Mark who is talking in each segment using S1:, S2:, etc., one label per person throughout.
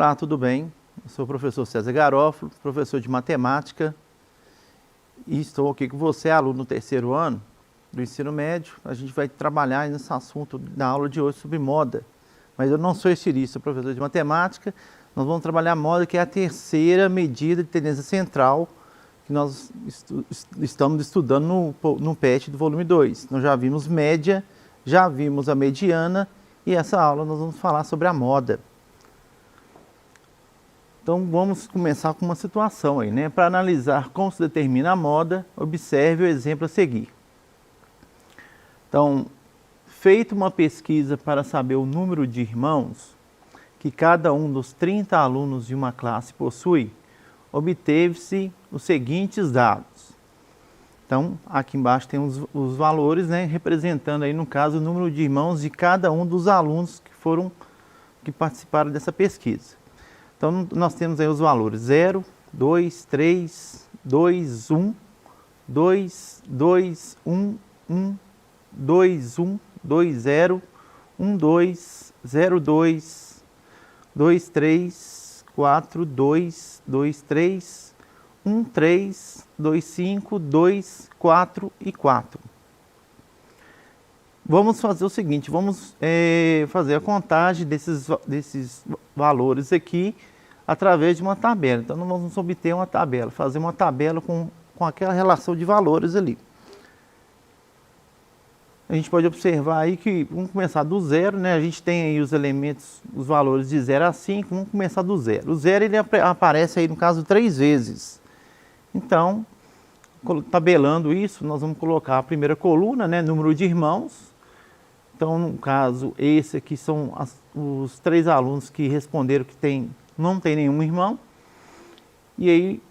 S1: Olá, tudo bem? Eu sou o professor César Garofalo, professor de matemática, e estou aqui com você, aluno do terceiro ano do ensino médio. A gente vai trabalhar nesse assunto na aula de hoje sobre moda, mas eu não sou estilista, professor de matemática. Nós vamos trabalhar moda, que é a terceira medida de tendência central que nós estamos estudando no PET do volume 2. Nós já vimos média, já vimos a mediana, e essa aula nós vamos falar sobre a moda. Então vamos começar com uma situação aí, né? Para analisar como se determina a moda, observe o exemplo a seguir. Então, feita uma pesquisa para saber o número de irmãos que cada um dos 30 alunos de uma classe possui, obteve-se os seguintes dados. Então, aqui embaixo tem os valores, né? Representando aí, no caso, o número de irmãos de cada um dos alunos que participaram dessa pesquisa. Então, nós temos aí os valores 0, 2, 3, 2, 1, 2, 2, 1, 1, 2, 1, 2, 0, 1, 2, 0, 2, 2, 3, 4, 2, 2, 3, 1, 3, 2, 5, 2, 4 e 4. Vamos fazer o seguinte, vamos fazer a contagem desses valores aqui através de uma tabela. Então, nós vamos obter uma tabela, fazer uma tabela com aquela relação de valores ali. A gente pode observar aí que, vamos começar do zero, né? A gente tem aí os elementos, os valores de 0 a 5, vamos começar do zero. O zero, ele aparece aí, no caso, 3 vezes. Então, tabelando isso, nós vamos colocar a primeira coluna, né? Número de irmãos. Então, no caso, esse aqui são os 3 alunos que responderam que não tem nenhum irmão. E aí,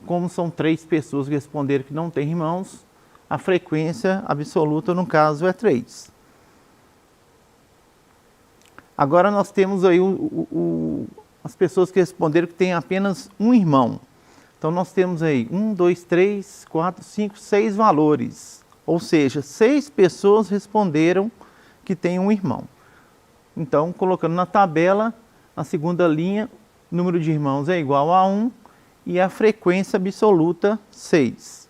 S1: como são 3 pessoas que responderam que não tem irmãos, a frequência absoluta, no caso, é 3. Agora nós temos aí as pessoas que responderam que tem apenas um irmão. Então nós temos aí 1, 2, 3, 4, 5, 6 valores. Ou seja, 6 pessoas responderam que tem um irmão. Então, colocando na tabela, na segunda linha, o número de irmãos é igual a 1 e a frequência absoluta 6.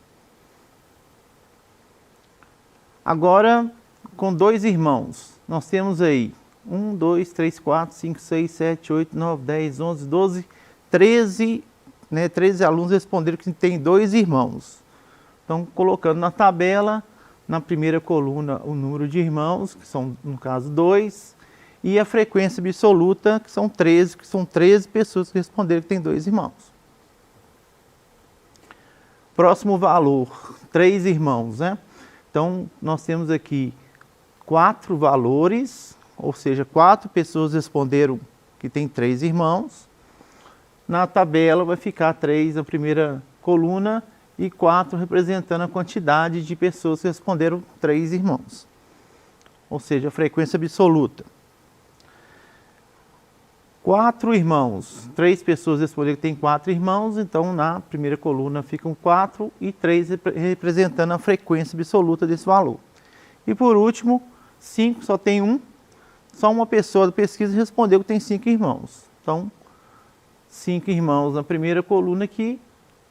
S1: Agora, com 2 irmãos, nós temos aí 1, 2, 3, 4, 5, 6, 7, 8, 9, 10, 11, 12, 13, né? 13 alunos responderam que tem 2 irmãos. Então, colocando na tabela, na primeira coluna, o número de irmãos, que são, no caso, 2, e a frequência absoluta, que são 13, pessoas que responderam que tem 2 irmãos. Próximo valor, 3 irmãos, né? Então, nós temos aqui 4 valores, ou seja, 4 pessoas responderam que tem 3 irmãos. Na tabela vai ficar 3 na primeira coluna e 4 representando a quantidade de pessoas que responderam 3 irmãos. Ou seja, a frequência absoluta. 4 irmãos, 3 pessoas responderam que tem 4 irmãos, então na primeira coluna ficam 4 e 3 representando a frequência absoluta desse valor. E por último, 5 só tem 1, só uma pessoa da pesquisa respondeu que tem 5 irmãos. Então, 5 irmãos na primeira coluna aqui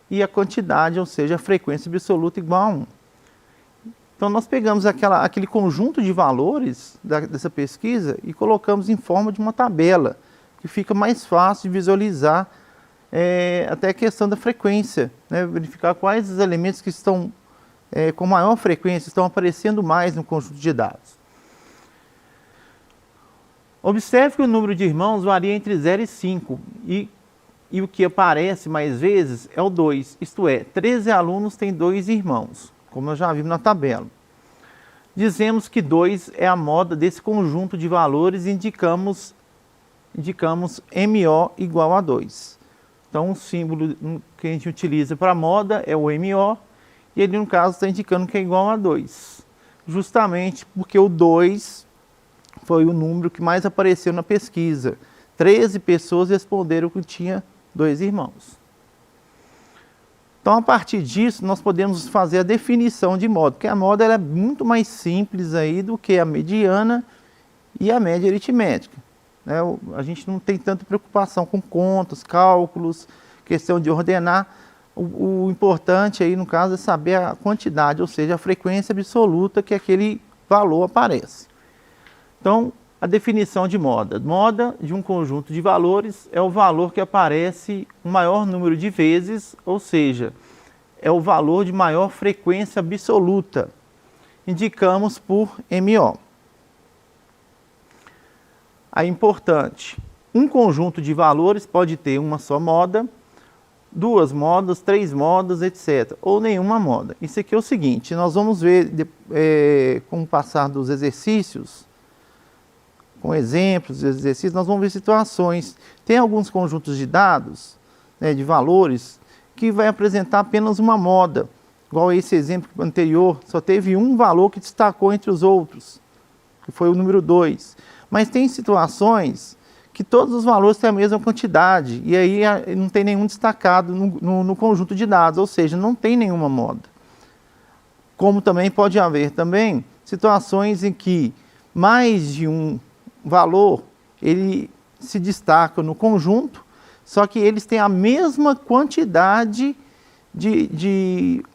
S1: e a quantidade, ou seja, a frequência absoluta igual a 1. Então nós pegamos aquele conjunto de valores dessa pesquisa e colocamos em forma de uma tabela, que fica mais fácil de visualizar até a questão da frequência, né? Verificar quais os elementos que estão com maior frequência, estão aparecendo mais no conjunto de dados. Observe que o número de irmãos varia entre 0 e 5, e o que aparece mais vezes é o 2, isto é, 13 alunos têm 2 irmãos, como nós já vimos na tabela. Dizemos que 2 é a moda desse conjunto de valores e indicamos MO igual a 2. Então, o símbolo que a gente utiliza para moda é o MO, e ele, no caso, está indicando que é igual a 2. Justamente porque o 2 foi o número que mais apareceu na pesquisa. 13 pessoas responderam que tinha 2 irmãos. Então, a partir disso, nós podemos fazer a definição de moda, porque a moda ela é muito mais simples aí do que a mediana e a média aritmética. né? A gente não tem tanta preocupação com contas, cálculos, questão de ordenar. O importante aí, no caso, é saber a quantidade, ou seja, a frequência absoluta que aquele valor aparece. Então, a definição de moda. Moda de um conjunto de valores é o valor que aparece o maior número de vezes, ou seja, é o valor de maior frequência absoluta. Indicamos por MO. Aí, importante, um conjunto de valores pode ter uma só moda, duas modas, três modas, etc. Ou nenhuma moda. Isso aqui é o seguinte, nós vamos ver com o passar dos exercícios, com exemplos de exercícios, nós vamos ver situações. Tem alguns conjuntos de dados, né, de valores, que vai apresentar apenas uma moda. Igual esse exemplo anterior, só teve um valor que destacou entre os outros, que foi o número 2. Mas tem situações que todos os valores têm a mesma quantidade, e aí não tem nenhum destacado no conjunto de dados, ou seja, não tem nenhuma moda. Como também pode haver também situações em que mais de um valor, ele se destaca no conjunto, só que eles têm a mesma quantidade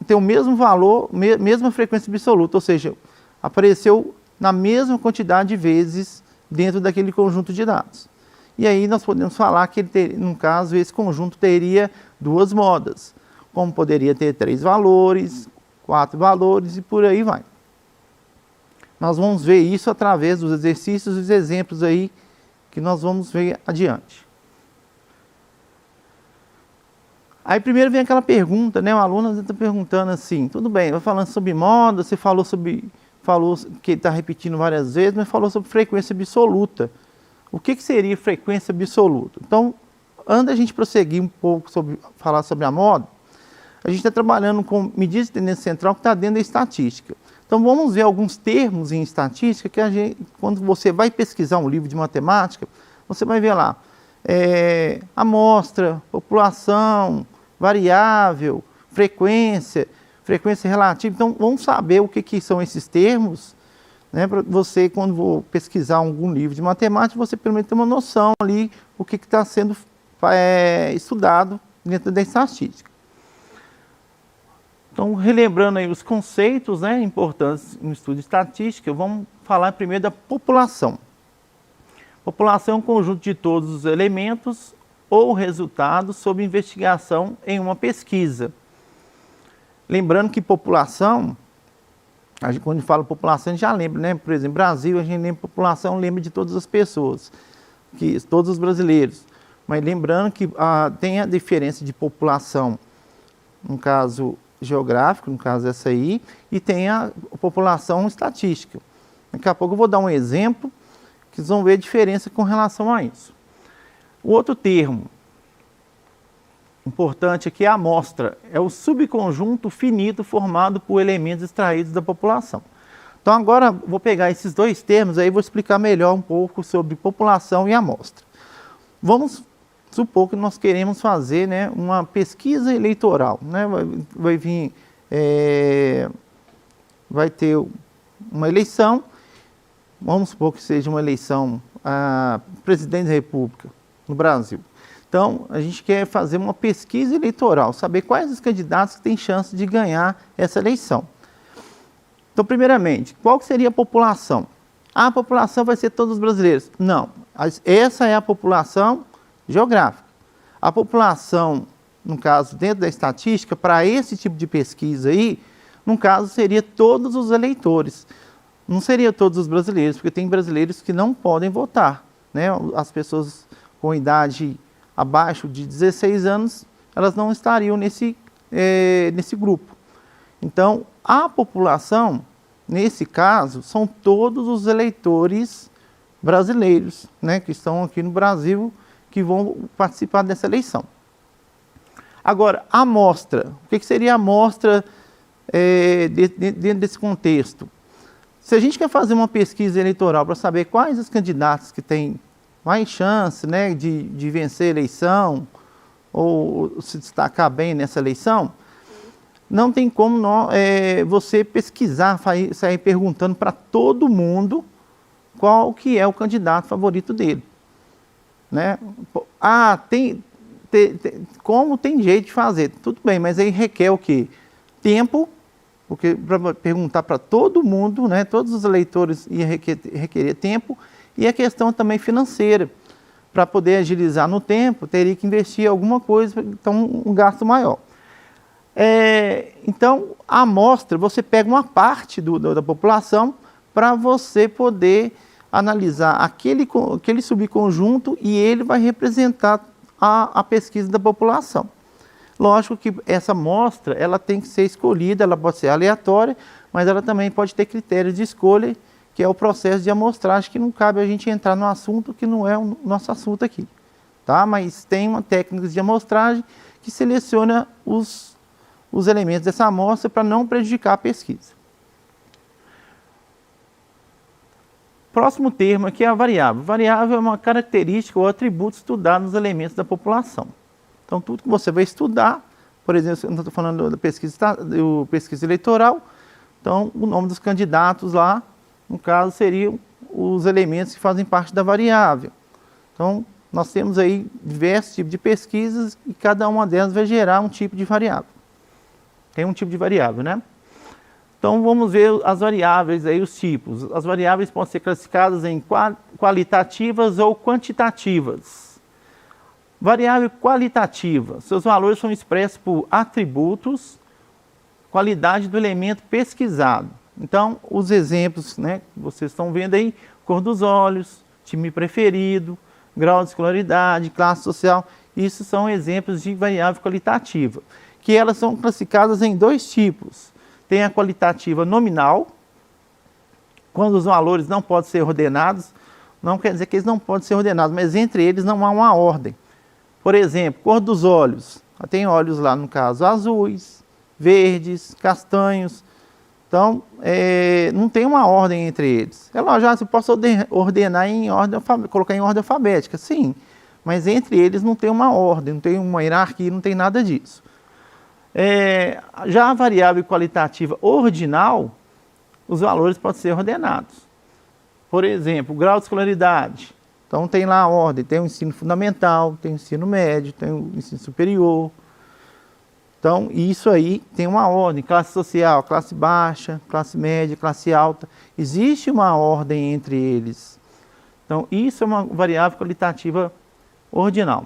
S1: tem o mesmo valor, mesma frequência absoluta, ou seja, apareceu na mesma quantidade de vezes dentro daquele conjunto de dados. E aí nós podemos falar que, no caso, esse conjunto teria duas modas, como poderia ter 3 valores, 4 valores e por aí vai. Nós vamos ver isso através dos exercícios e dos exemplos aí que nós vamos ver adiante. Aí primeiro vem aquela pergunta, né? O aluno está perguntando assim, tudo bem, vai falando sobre moda, você falou que está repetindo várias vezes, mas falou sobre frequência absoluta. O que seria frequência absoluta? Então, antes da gente prosseguir um pouco falar sobre a moda, a gente está trabalhando com medidas de tendência central que está dentro da estatística. Então, vamos ver alguns termos em estatística que quando você vai pesquisar um livro de matemática, você vai ver lá amostra, população, variável, frequência relativa. Então, vamos saber o que são esses termos, né, para você, quando for pesquisar algum livro de matemática, você pelo menos tem uma noção ali o que está sendo estudado dentro da estatística. Então, relembrando aí os conceitos, né, importantes no estudo de estatística, vamos falar primeiro da população. População é um conjunto de todos os elementos ou resultados sob investigação em uma pesquisa. Lembrando que população, quando a gente fala população, a gente já lembra, né? Por exemplo, Brasil, a gente lembra população, lembra de todas as pessoas, todos os brasileiros. Mas lembrando que tem a diferença de população, no caso geográfico, no caso essa aí, e tem a população estatística. Daqui a pouco eu vou dar um exemplo, que vocês vão ver a diferença com relação a isso. O outro termo importante aqui é a amostra. É o subconjunto finito formado por elementos extraídos da população. Então agora vou pegar esses dois termos aí e vou explicar melhor um pouco sobre população e amostra. Vamos supor que nós queremos fazer, né, uma pesquisa eleitoral, né? Vai ter uma eleição, vamos supor que seja uma eleição a presidente da República no Brasil. Então, a gente quer fazer uma pesquisa eleitoral, saber quais os candidatos que têm chance de ganhar essa eleição. Então, primeiramente, qual seria a população? A população vai ser todos os brasileiros. Não, essa é a população geográfica. A população, no caso, dentro da estatística, para esse tipo de pesquisa aí, no caso, seria todos os eleitores. Não seria todos os brasileiros, porque tem brasileiros que não podem votar, né? As pessoas com idade abaixo de 16 anos, elas não estariam nesse grupo. Então, a população, nesse caso, são todos os eleitores brasileiros, né, que estão aqui no Brasil, que vão participar dessa eleição. Agora, a amostra. O que seria a amostra dentro desse contexto? Se a gente quer fazer uma pesquisa eleitoral para saber quais os candidatos que têm mais chance, né, de vencer a eleição ou se destacar bem nessa eleição, não tem como você pesquisar, sair perguntando para todo mundo qual que é o candidato favorito dele. né? Como tem jeito de fazer? Tudo bem, mas aí requer o quê? Tempo, porque para perguntar para todo mundo, né? Todos os eleitores ia requerer tempo, e a questão também financeira. Para poder agilizar no tempo, teria que investir alguma coisa, então um gasto maior. Então, a amostra, você pega uma parte da população para você poder analisar aquele subconjunto e ele vai representar a pesquisa da população. Lógico que essa amostra ela tem que ser escolhida, ela pode ser aleatória, mas ela também pode ter critérios de escolha, que é o processo de amostragem, que não cabe a gente entrar no assunto que não é o nosso assunto aqui. Tá? Mas tem uma técnica de amostragem que seleciona os elementos dessa amostra para não prejudicar a pesquisa. Próximo termo aqui é a variável. Variável é uma característica ou atributo estudado nos elementos da população. Então, tudo que você vai estudar, por exemplo, eu estou falando da pesquisa eleitoral, então o nome dos candidatos lá, no caso, seriam os elementos que fazem parte da variável. Então, nós temos aí diversos tipos de pesquisas e cada uma delas vai gerar um tipo de variável. Tem um tipo de variável, né? Então, vamos ver as variáveis aí, os tipos. As variáveis podem ser classificadas em qualitativas ou quantitativas. Variável qualitativa. Seus valores são expressos por atributos, qualidade do elemento pesquisado. Então, os exemplos, né, que vocês estão vendo aí, cor dos olhos, time preferido, grau de escolaridade, classe social, isso são exemplos de variável qualitativa, que elas são classificadas em dois tipos. Tem a qualitativa nominal, quando os valores não podem ser ordenados, não quer dizer que eles não podem ser ordenados, mas entre eles não há uma ordem. Por exemplo, cor dos olhos, tem olhos lá no caso azuis, verdes, castanhos. Então, não tem uma ordem entre eles. É lógico, você pode ordenar em ordem, colocar em ordem alfabética, sim. Mas entre eles não tem uma ordem, não tem uma hierarquia, não tem nada disso. Já a variável qualitativa ordinal, os valores podem ser ordenados. Por exemplo, o grau de escolaridade. Então, tem lá a ordem, tem o ensino fundamental, tem o ensino médio, tem o ensino superior. Então, isso aí tem uma ordem, classe social, classe baixa, classe média, classe alta. Existe uma ordem entre eles. Então, isso é uma variável qualitativa ordinal.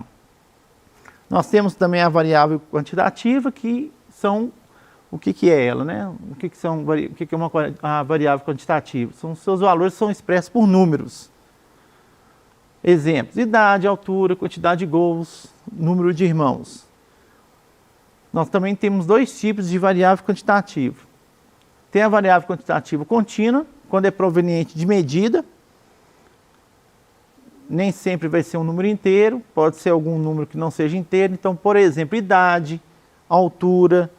S1: Nós temos também a variável quantitativa, que são, o que é ela, né? O que é a variável quantitativa? São seus valores são expressos por números. Exemplos: idade, altura, quantidade de gols, número de irmãos. Nós também temos dois tipos de variável quantitativa. Tem a variável quantitativa contínua, quando é proveniente de medida. Nem sempre vai ser um número inteiro, pode ser algum número que não seja inteiro. Então, por exemplo, idade, altura,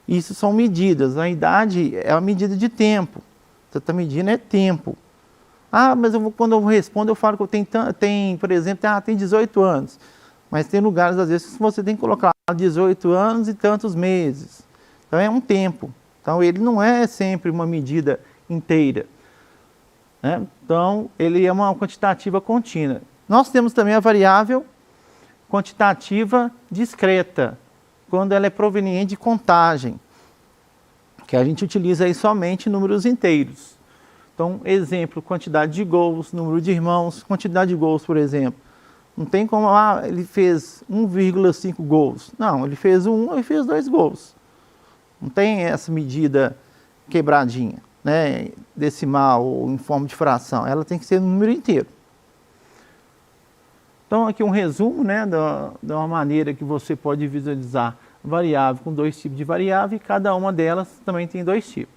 S1: isso são medidas. A idade é a medida de tempo. Você está medindo é tempo. Mas quando eu respondo, eu falo que eu tenho, por exemplo, tem 18 anos. Mas tem lugares, às vezes, que você tem que colocar 18 anos e tantos meses. Então, é um tempo. Então, ele não é sempre uma medida inteira. Né? Então, ele é uma quantitativa contínua. Nós temos também a variável quantitativa discreta, quando ela é proveniente de contagem, que a gente utiliza aí somente números inteiros. Então, exemplo, quantidade de gols, número de irmãos, quantidade de gols, por exemplo. Não tem como, ele fez 1,5 gols. Não, ele fez ele fez 2 gols. Não tem essa medida quebradinha, né, decimal ou em forma de fração. Ela tem que ser no número inteiro. Então, aqui um resumo, né, de uma maneira que você pode visualizar variável com dois tipos de variável, e cada uma delas também tem dois tipos.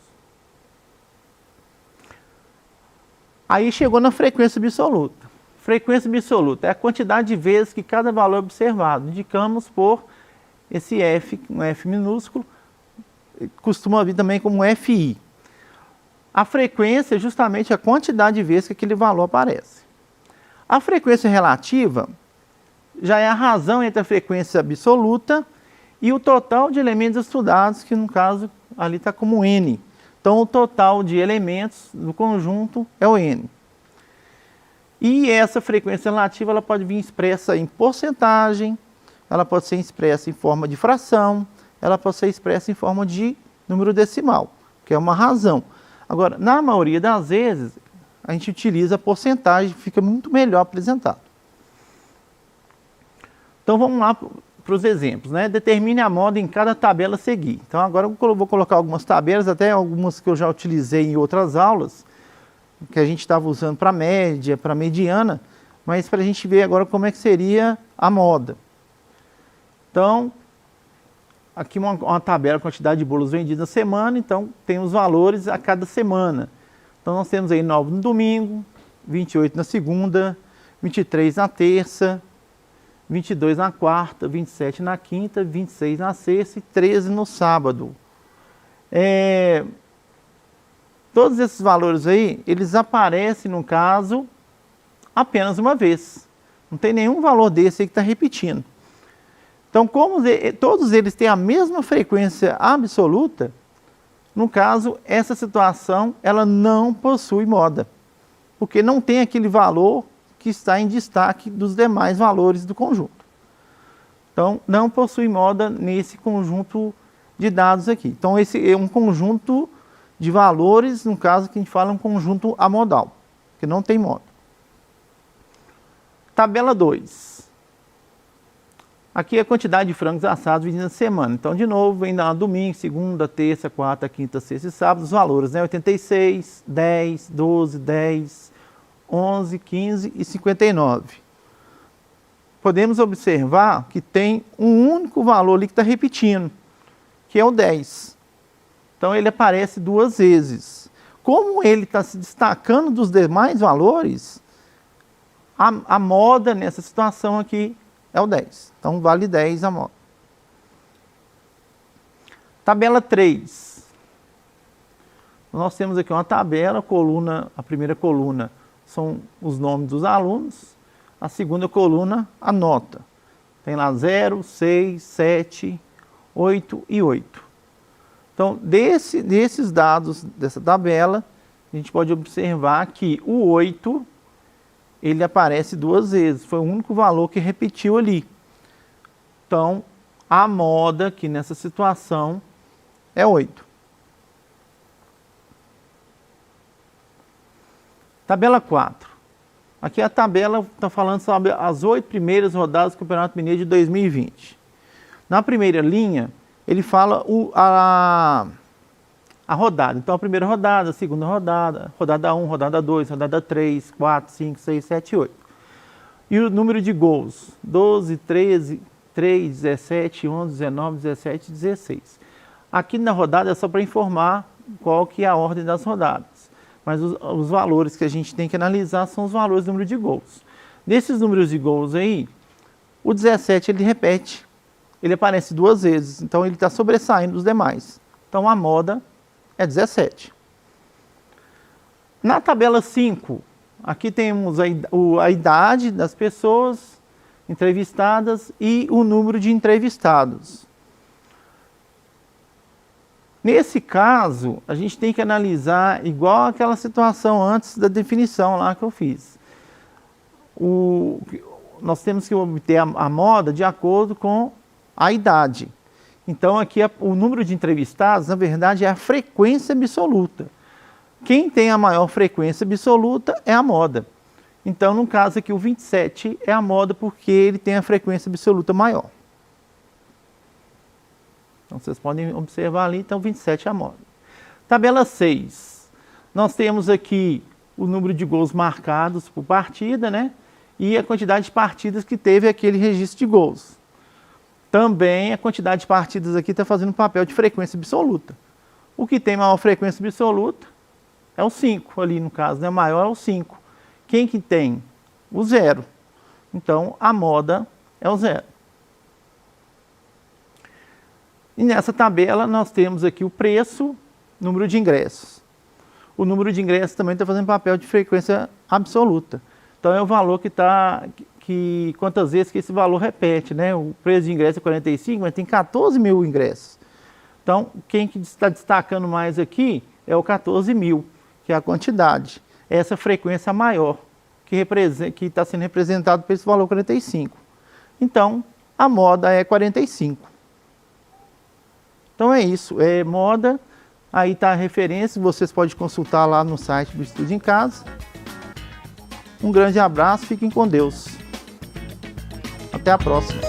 S1: Aí chegou na frequência absoluta. Frequência absoluta é a quantidade de vezes que cada valor é observado. Indicamos por esse F, um F minúsculo, costuma vir também como FI. A frequência é justamente a quantidade de vezes que aquele valor aparece. A frequência relativa já é a razão entre a frequência absoluta e o total de elementos estudados, que no caso ali está como N. Então, o total de elementos do conjunto é o N. E essa frequência relativa ela pode vir expressa em porcentagem, ela pode ser expressa em forma de fração, ela pode ser expressa em forma de número decimal, que é uma razão. Agora, na maioria das vezes, a gente utiliza a porcentagem, fica muito melhor apresentado. Então vamos lá para os exemplos, né? Determine a moda em cada tabela a seguir. Então agora eu vou colocar algumas tabelas, até algumas que eu já utilizei em outras aulas, que a gente estava usando para média, para mediana, mas para a gente ver agora como é que seria a moda. Então, aqui uma tabela, quantidade de bolos vendidos na semana, então tem os valores a cada semana. Então nós temos aí 9 no domingo, 28 na segunda, 23 na terça, 22 na quarta, 27 na quinta, 26 na sexta e 13 no sábado. Todos esses valores aí, eles aparecem, no caso, apenas uma vez. Não tem nenhum valor desse aí que está repetindo. Então, como todos eles têm a mesma frequência absoluta, no caso, essa situação, ela não possui moda. Porque não tem aquele valor que está em destaque dos demais valores do conjunto. Então, não possui moda nesse conjunto de dados aqui. Então, esse é um conjunto de valores, no caso que a gente fala um conjunto amodal, que não tem moda. Tabela 2. Aqui é a quantidade de frangos assados vendidos na semana. Então, de novo, vem lá domingo, segunda, terça, quarta, quinta, sexta e sábado, os valores, né? 86, 10, 12, 10, 11, 15 e 59. Podemos observar que tem um único valor ali que está repetindo, que é o 10. Então ele aparece duas vezes. Como ele está se destacando dos demais valores, a moda nessa situação aqui é o 10. Então vale 10 a moda. Tabela 3. Nós temos aqui uma tabela, a primeira coluna são os nomes dos alunos, a segunda coluna, a nota. Tem lá 0, 6, 7, 8 e 8. Então, desses dados dessa tabela, a gente pode observar que o 8, ele aparece duas vezes, foi o único valor que repetiu ali. Então, a moda aqui nessa situação é 8. Tabela 4. Aqui a tabela está falando sobre as 8 primeiras rodadas do Campeonato Mineiro de 2020. Na primeira linha, ele fala a rodada. Então, a primeira rodada, a segunda rodada, rodada 1, rodada 2, rodada 3, 4, 5, 6, 7 e 8. E o número de gols, 12, 13, 3, 17, 11, 19, 17 e 16. Aqui na rodada é só para informar qual que é a ordem das rodadas. Mas os valores que a gente tem que analisar são os valores do número de gols. Desses números de gols aí, o 17 ele repete, ele aparece duas vezes, então ele está sobressaindo dos demais. Então a moda é 17. Na tabela 5, aqui temos a idade das pessoas entrevistadas e o número de entrevistados. Nesse caso, a gente tem que analisar igual aquela situação antes da definição lá que eu fiz. Nós temos que obter a moda de acordo com a idade. Então, aqui o número de entrevistados, na verdade, é a frequência absoluta. Quem tem a maior frequência absoluta é a moda. Então, no caso aqui, o 27 é a moda porque ele tem a frequência absoluta maior. Então, vocês podem observar ali, então 27 é a moda. Tabela 6. Nós temos aqui o número de gols marcados por partida, né? E a quantidade de partidas que teve aquele registro de gols. Também a quantidade de partidas aqui está fazendo um papel de frequência absoluta. O que tem maior frequência absoluta é o 5 ali no caso, né? Maior é o 5. Quem que tem? O 0. Então, a moda é o 0. E nessa tabela nós temos aqui o preço, número de ingressos. O número de ingressos também está fazendo papel de frequência absoluta. Então é o valor quantas vezes que esse valor repete, né? O preço de ingresso é 45, mas tem 14 mil ingressos. Então, quem que está destacando mais aqui é o 14 mil, que é a quantidade. Essa frequência maior que está sendo representado por esse valor 45. Então, a moda é 45. Então é isso, é moda, aí está a referência, vocês podem consultar lá no site do Estude em Casa. Um grande abraço, fiquem com Deus. Até a próxima.